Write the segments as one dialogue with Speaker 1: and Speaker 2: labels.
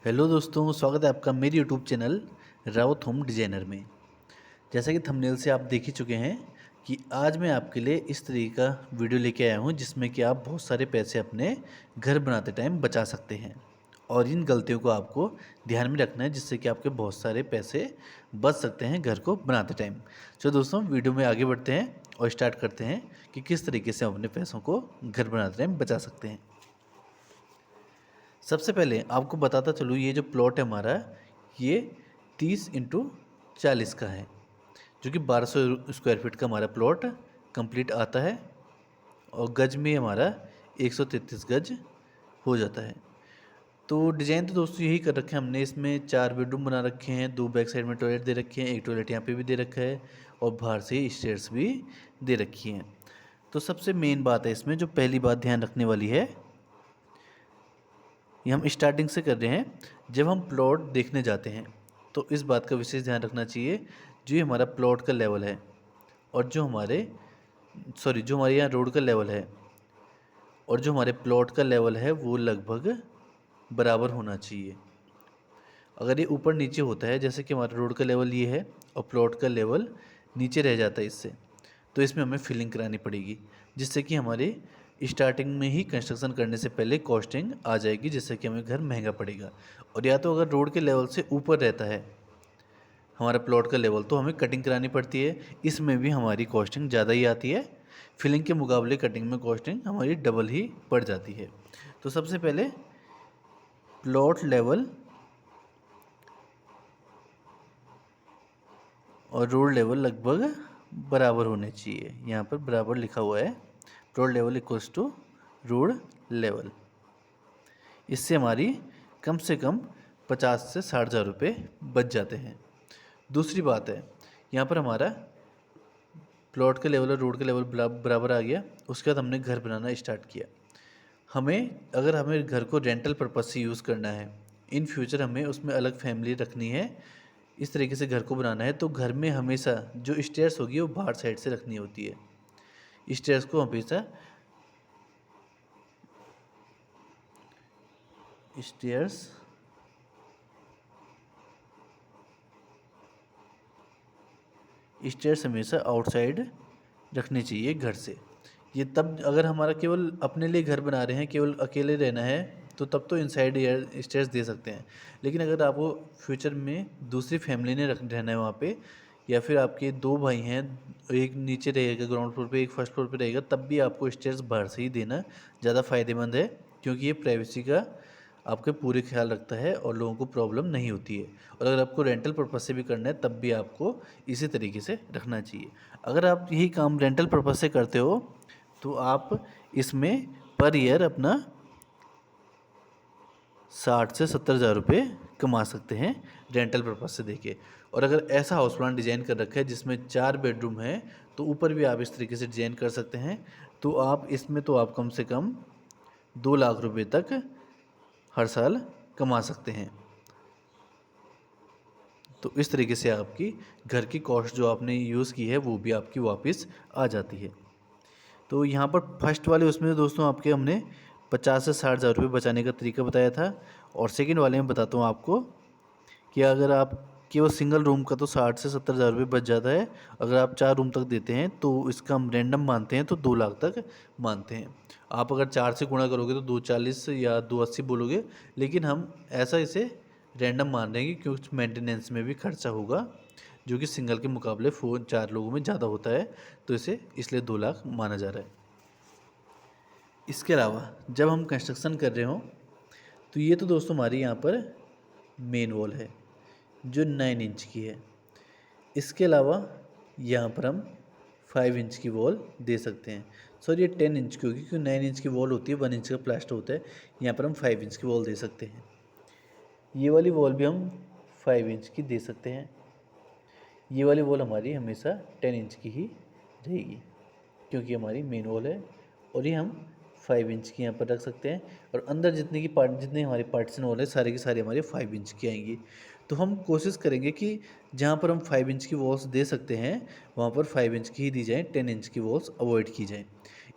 Speaker 1: Hello दोस्तों, स्वागत है आपका मेरे YouTube channel Raut home designer में। जैसा कि थंबनेल से आप देख ही चुके हैं कि आज मैं आपके लिए इस तरीके का वीडियो लेके आया हूं जिसमें कि आप बहुत सारे पैसे अपने घर बनाते टाइम बचा सकते हैं और इन गलतियों को आपको ध्यान में रखना है जिससे कि आपके बहुत सारे पैसे बच सकते हैं घर को बनाते टाइम। चलो दोस्तों, वीडियो में आगे बढ़ते हैं और स्टार्ट करते हैं कि किस तरीके से हम अपने पैसों को घर बनाते टाइम बचा सकते हैं। सबसे पहले आपको बताता चलूँ, ये जो प्लॉट है हमारा, ये 30x40 का है, जो कि 1200 स्क्वायर फीट का हमारा प्लॉट कंप्लीट आता है और गज में हमारा 133 गज हो जाता है। तो डिज़ाइन तो दोस्तों यही कर रखे हैं हमने। इसमें 4 बेडरूम बना रखे हैं, 2 बैक साइड में टॉयलेट दे रखे हैं, एक टॉयलेट यहाँ पे भी दे रखा है और बाहर से स्टेयर्स भी दे रखी हैं। तो सबसे मेन बात है इसमें, जो पहली बात ध्यान रखने वाली है, ये हम स्टार्टिंग से कर रहे हैं। जब हम प्लॉट देखने जाते हैं तो इस बात का विशेष ध्यान रखना चाहिए, जो ये हमारा प्लॉट का लेवल है और जो हमारे यहाँ रोड का लेवल है और जो हमारे प्लॉट का लेवल है वो लगभग बराबर होना चाहिए। अगर ये ऊपर नीचे होता है, जैसे कि हमारा रोड का लेवल ये है और प्लॉट का लेवल नीचे रह जाता है इससे, तो इसमें हमें फिलिंग करानी पड़ेगी, जिससे कि हमारे स्टार्टिंग में ही कंस्ट्रक्शन करने से पहले कॉस्टिंग आ जाएगी, जिससे कि हमें घर महंगा पड़ेगा। और या तो अगर रोड के लेवल से ऊपर रहता है हमारा प्लॉट का लेवल, तो हमें कटिंग करानी पड़ती है, इसमें भी हमारी कॉस्टिंग ज़्यादा ही आती है। फिलिंग के मुकाबले कटिंग में कॉस्टिंग हमारी डबल ही पड़ जाती है। तो सबसे पहले प्लॉट लेवल और रोड लेवल लगभग बराबर होने चाहिए। यहाँ पर बराबर लिखा हुआ है, plot level equals to road level. इससे हमारी कम से कम 50 से 60 हज़ार रुपये बच जाते हैं। दूसरी बात है, यहाँ पर हमारा प्लॉट का लेवल और रोड का लेवल बराबर आ गया। उसके बाद हमने घर बनाना स्टार्ट किया। अगर हमें घर को रेंटल पर्पज़ से यूज़ करना है, इन फ्यूचर हमें उसमें अलग फैमिली रखनी है, इस तरीके से घर को बनाना है, तो घर में हमेशा जो स्टेयर्स होगी वो बाहर साइड से रखनी होती है। स्टेयर्स को हमेशा स्टेयर्स स्टेयर्स हमेशा आउटसाइड रखनी चाहिए घर से। ये तब, अगर हमारा केवल अपने लिए घर बना रहे हैं, केवल अकेले रहना है, तो तब तो इनसाइड एयर स्टेयर्स दे सकते हैं। लेकिन अगर आपको फ्यूचर में दूसरी फैमिली ने रहना है वहाँ पे, या फिर आपके 2 भाई हैं, एक नीचे रहेगा ग्राउंड फ्लोर पे, एक फर्स्ट फ्लोर पे रहेगा, तब भी आपको स्टेयर्स बाहर से ही देना ज़्यादा फ़ायदेमंद है, क्योंकि ये प्राइवेसी का आपके पूरे ख्याल रखता है और लोगों को प्रॉब्लम नहीं होती है। और अगर आपको रेंटल पर्पज़ से भी करना है, तब भी आपको इसी तरीके से रखना चाहिए। अगर आप यही काम रेंटल पर्पज़ से करते हो तो आप इसमें पर ईयर अपना 60 से 70 हज़ार रुपये कमा सकते हैं रेंटल पर्पज़ से देके। और अगर ऐसा हाउस प्लान डिज़ाइन कर रखा है जिसमें 4 बेडरूम है, तो ऊपर भी आप इस तरीके से डिज़ाइन कर सकते हैं। तो आप कम से कम 2 लाख रुपए तक हर साल कमा सकते हैं। तो इस तरीके से आपकी घर की कॉस्ट जो आपने यूज़ की है वो भी आपकी वापस आ जाती है। तो यहाँ पर फर्स्ट वाले उसमें दोस्तों आपके हमने 50 से 60 हज़ार रुपये बचाने का तरीका बताया था। और सेकंड वाले में बताता हूँ आपको कि अगर आप केवल सिंगल रूम का तो 60 से 70 हज़ार रुपये बच जाता है। अगर आप 4 रूम तक देते हैं तो इसका हम रैंडम मानते हैं, तो 2 लाख तक मानते हैं। आप अगर 4 से गुणा करोगे तो 240 या 280 बोलोगे, लेकिन हम ऐसा इसे रैंडम मान रहे हैं क्योंकि मेंटेनेंस में भी खर्चा होगा, जो कि सिंगल के मुकाबले 4 लोगों में ज़्यादा होता है, तो इसे इसलिए 2 लाख माना जा रहा है। इसके अलावा जब हम कंस्ट्रक्शन कर रहे हों, तो ये तो दोस्तों हमारी यहाँ पर मेन वॉल है जो 9 इंच की है। इसके अलावा यहाँ पर हम 5 इंच की वॉल दे सकते हैं। सॉरी, ये 10 इंच की होगी क्योंकि 9 इंच की वॉल होती है, 1 इंच का प्लास्टर होता है। यहाँ पर हम 5 इंच की वॉल दे सकते हैं। ये वाली वॉल भी हम 5 इंच की दे सकते हैं। ये वाली वॉल हमारी हमेशा 10 इंच की ही रहेगी क्योंकि हमारी मेन वॉल है, और ये हम 5 इंच की यहाँ पर रख सकते हैं। और अंदर जितनी हमारी पार्टीशन वॉल है, सारे की सारी हमारी 5 इंच की आएंगी। तो हम कोशिश करेंगे कि जहाँ पर हम 5 इंच की वॉल्स दे सकते हैं वहाँ पर 5 इंच की ही दी जाए, 10 इंच की वॉल्स अवॉइड की जाए।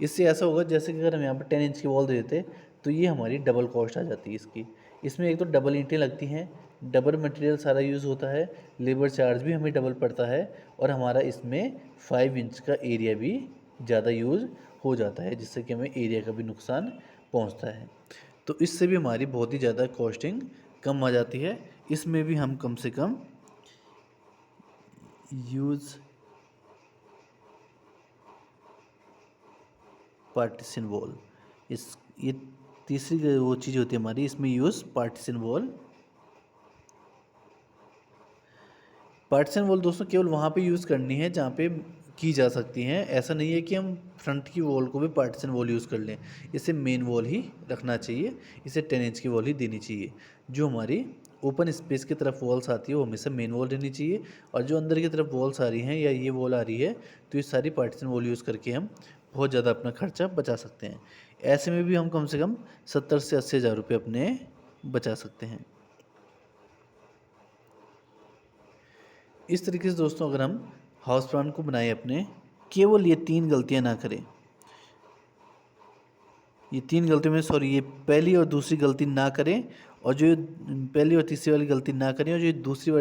Speaker 1: इससे ऐसा होगा, जैसे कि अगर हम यहाँ पर 10 इंच की वॉल दे देते तो ये हमारी डबल कॉस्ट आ जाती है इसकी। इसमें एक तो डबल ईंटें लगती हैं, डबल मटेरियल सारा यूज़ होता है, लेबर चार्ज भी हमें डबल पड़ता है और हमारा इसमें 5 इंच का एरिया भी ज़्यादा यूज़ हो जाता है, जिससे कि हमें एरिया का भी नुकसान पहुंचता है। तो इससे भी हमारी बहुत ही ज़्यादा कॉस्टिंग कम आ जाती है। इसमें भी हम कम से कम यूज़ पार्टीशन वॉल, ये तीसरी वो चीज़ होती है हमारी, इसमें use partition wall. Partition wall दोस्तों केवल वहाँ पे यूज़ करनी है जहाँ पे की जा सकती हैं। ऐसा नहीं है कि हम फ्रंट की वॉल को भी पार्टीशन वॉल यूज़ कर लें। इसे मेन वॉल ही रखना चाहिए, इसे 10 इंच की वॉल ही देनी चाहिए। जो हमारी ओपन स्पेस की तरफ वॉल्स आती है वो हमेशा मेन वॉल रहनी चाहिए, और जो अंदर की तरफ वॉल्स आ रही हैं या ये वॉल आ रही है तो ये सारी पार्टीशन वॉल यूज़ करके हम बहुत ज़्यादा अपना खर्चा बचा सकते हैं। ऐसे में भी हम कम से कम 70 से 80 हज़ार रुपये अपने बचा सकते हैं। इस तरीके से दोस्तों अगर हम हाउस प्लान को बनाए अपने, केवल ये 3 गलतियां ना करें, ये 3 गलतियों में सॉरी ये पहली और दूसरी गलती ना करें, और जो पहली और तीसरी वाली गलती ना करें, और जो दूसरी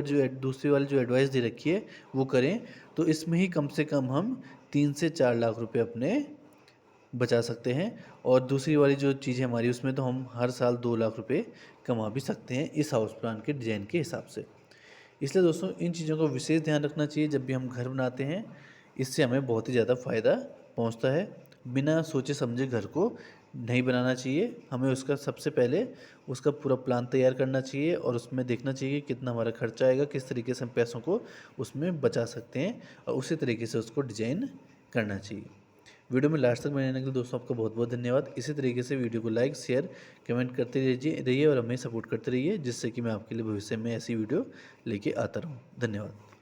Speaker 1: वाली जो एडवाइस दे रखी है वो करें, तो इसमें ही कम से कम हम 3 से 4 लाख रुपए अपने बचा सकते हैं। और दूसरी वाली जो चीज़ है हमारी, उसमें तो हम हर साल 2 लाख रुपए कमा भी सकते हैं इस हाउस प्लान के डिज़ाइन के हिसाब से। इसलिए दोस्तों इन चीज़ों का विशेष ध्यान रखना चाहिए जब भी हम घर बनाते हैं। इससे हमें बहुत ही ज़्यादा फ़ायदा पहुंचता है। बिना सोचे समझे घर को नहीं बनाना चाहिए, हमें उसका सबसे पहले उसका पूरा प्लान तैयार करना चाहिए और उसमें देखना चाहिए कितना हमारा खर्चा आएगा, किस तरीके से हम पैसों को उसमें बचा सकते हैं, और उसी तरीके से उसको डिज़ाइन करना चाहिए। वीडियो में लास्ट तक बने रहने के लिए दोस्तों आपका बहुत बहुत धन्यवाद। इसी तरीके से वीडियो को लाइक शेयर कमेंट करते रहिए और हमें सपोर्ट करते रहिए, जिससे कि मैं आपके लिए भविष्य में ऐसी वीडियो लेके आता रहूँ। धन्यवाद।